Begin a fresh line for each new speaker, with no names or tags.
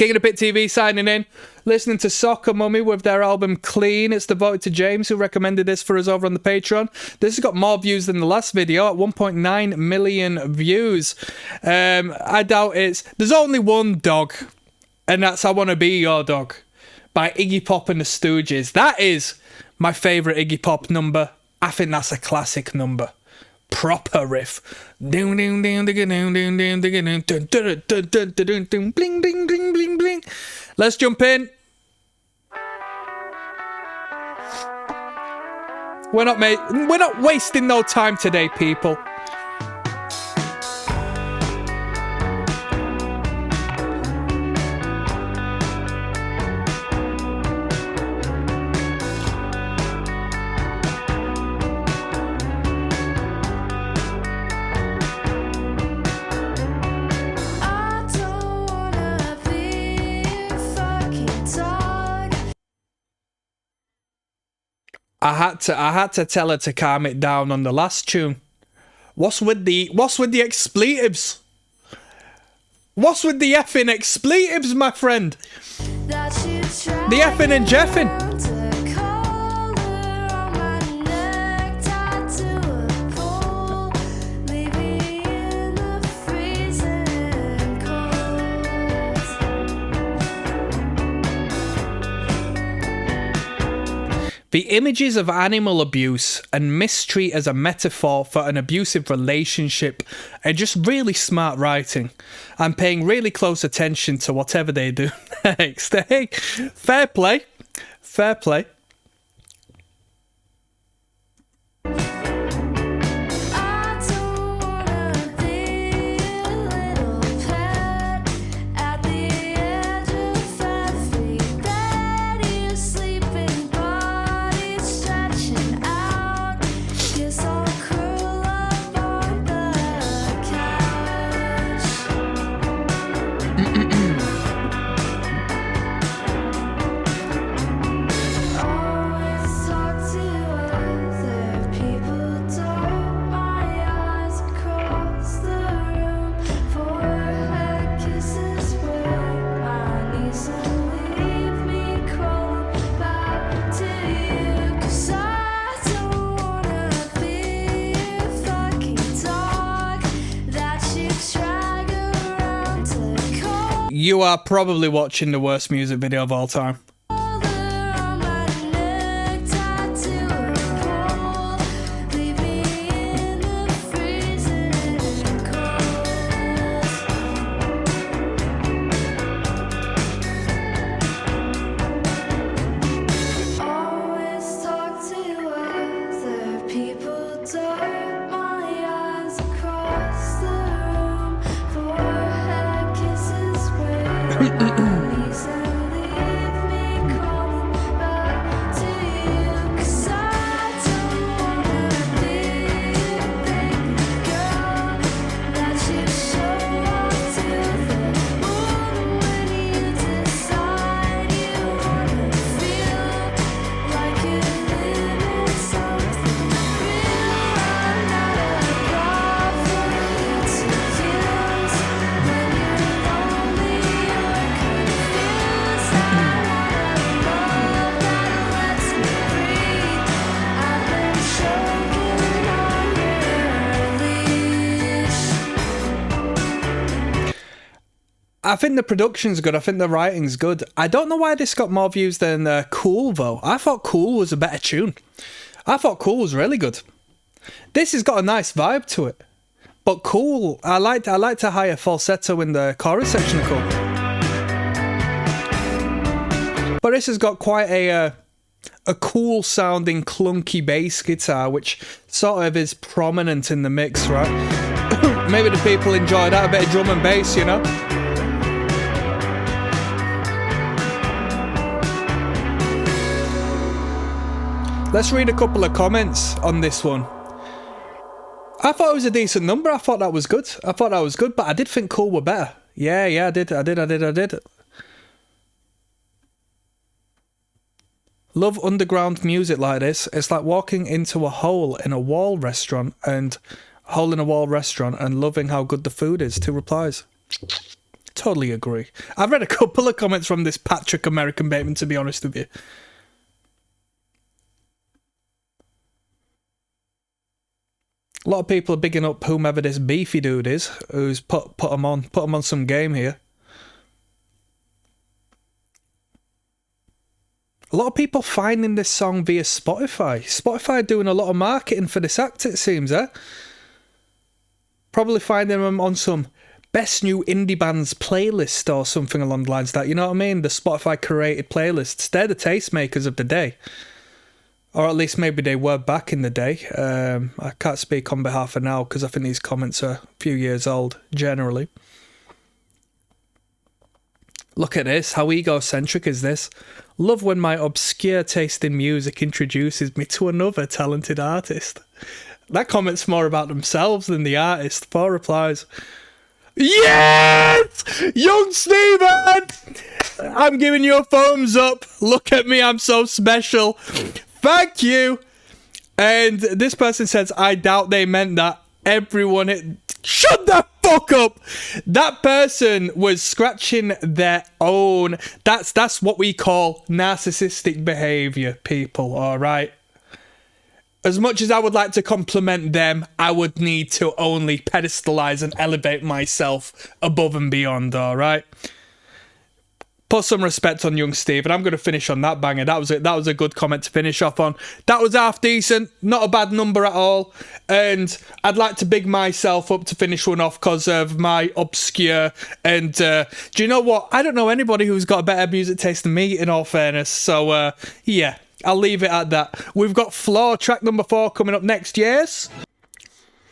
King of the Pit TV signing in. Listening to Soccer Mummy with their album Clean. It's devoted to James, who recommended this for us over on the Patreon. This has got more views than the last video at 1.9 million views. I doubt it's... There's only one dog, and that's I Wanna Be Your Dog by Iggy Pop and the Stooges. That is my favourite Iggy Pop number. I think that's a classic number. Proper riff. Bling, bling, bling, bling, bling. Let's jump in. We're not wasting no time today, people. I had to tell her to calm it down on the last tune. What's with the expletives? What's with the effing expletives, my friend? The effing and jeffing. The images of animal abuse and mistreat as a metaphor for an abusive relationship are just really smart writing. I'm paying really close attention to whatever they do next. Hey, fair play. Fair play. You are probably watching the worst music video of all time. I think the production's good. I think the writing's good. I don't know why this got more views than Cool, though. I thought Cool was a better tune. I thought Cool was really good. This has got a nice vibe to it. But Cool, I like to higher falsetto in the chorus section of Cool. But this has got quite a cool sounding clunky bass guitar, which sort of is prominent in the mix, right? Maybe the people enjoy that, a bit of drum and bass, you know? Let's read a couple of comments on this one. I thought it was a decent number. I thought that was good. But I did think Cool were better. Yeah, I did. Love underground music like this. It's like walking into a hole in a wall restaurant and loving how good the food is. 2 replies. Totally agree. I've read a couple of comments from this Patrick American Bateman, to be honest with you. A lot of people are bigging up whomever this beefy dude is, who's put him on some game here. A lot of people finding this song via Spotify. Spotify doing a lot of marketing for this act, it seems, eh? Probably finding them on some best new indie bands playlist or something along the lines of that. You know what I mean? The Spotify curated playlists. They're the tastemakers of the day. Or at least maybe they were back in the day. I can't speak on behalf of now because I think these comments are a few years old, generally. Look at this. How egocentric is this? Love when my obscure taste in music introduces me to another talented artist. That comment's more about themselves than the artist. 4 replies. Yes! Young Steven! I'm giving you a thumbs up. Look at me, I'm so special. Thank you. And this person says, I doubt they meant that. Everyone... Shut the fuck up! That person was scratching their own... That's what we call narcissistic behaviour, people, alright? As much as I would like to compliment them, I would need to only pedestalize and elevate myself above and beyond, alright? Put some respect on young Steve, and I'm going to finish on that banger. That was a good comment to finish off on. That was half decent, not a bad number at all, and I'd like to big myself up to finish one off because of my obscure, and do you know what? I don't know anybody who's got a better music taste than me, in all fairness, so yeah, I'll leave it at that. We've got Floor, track number 4, coming up next, yes?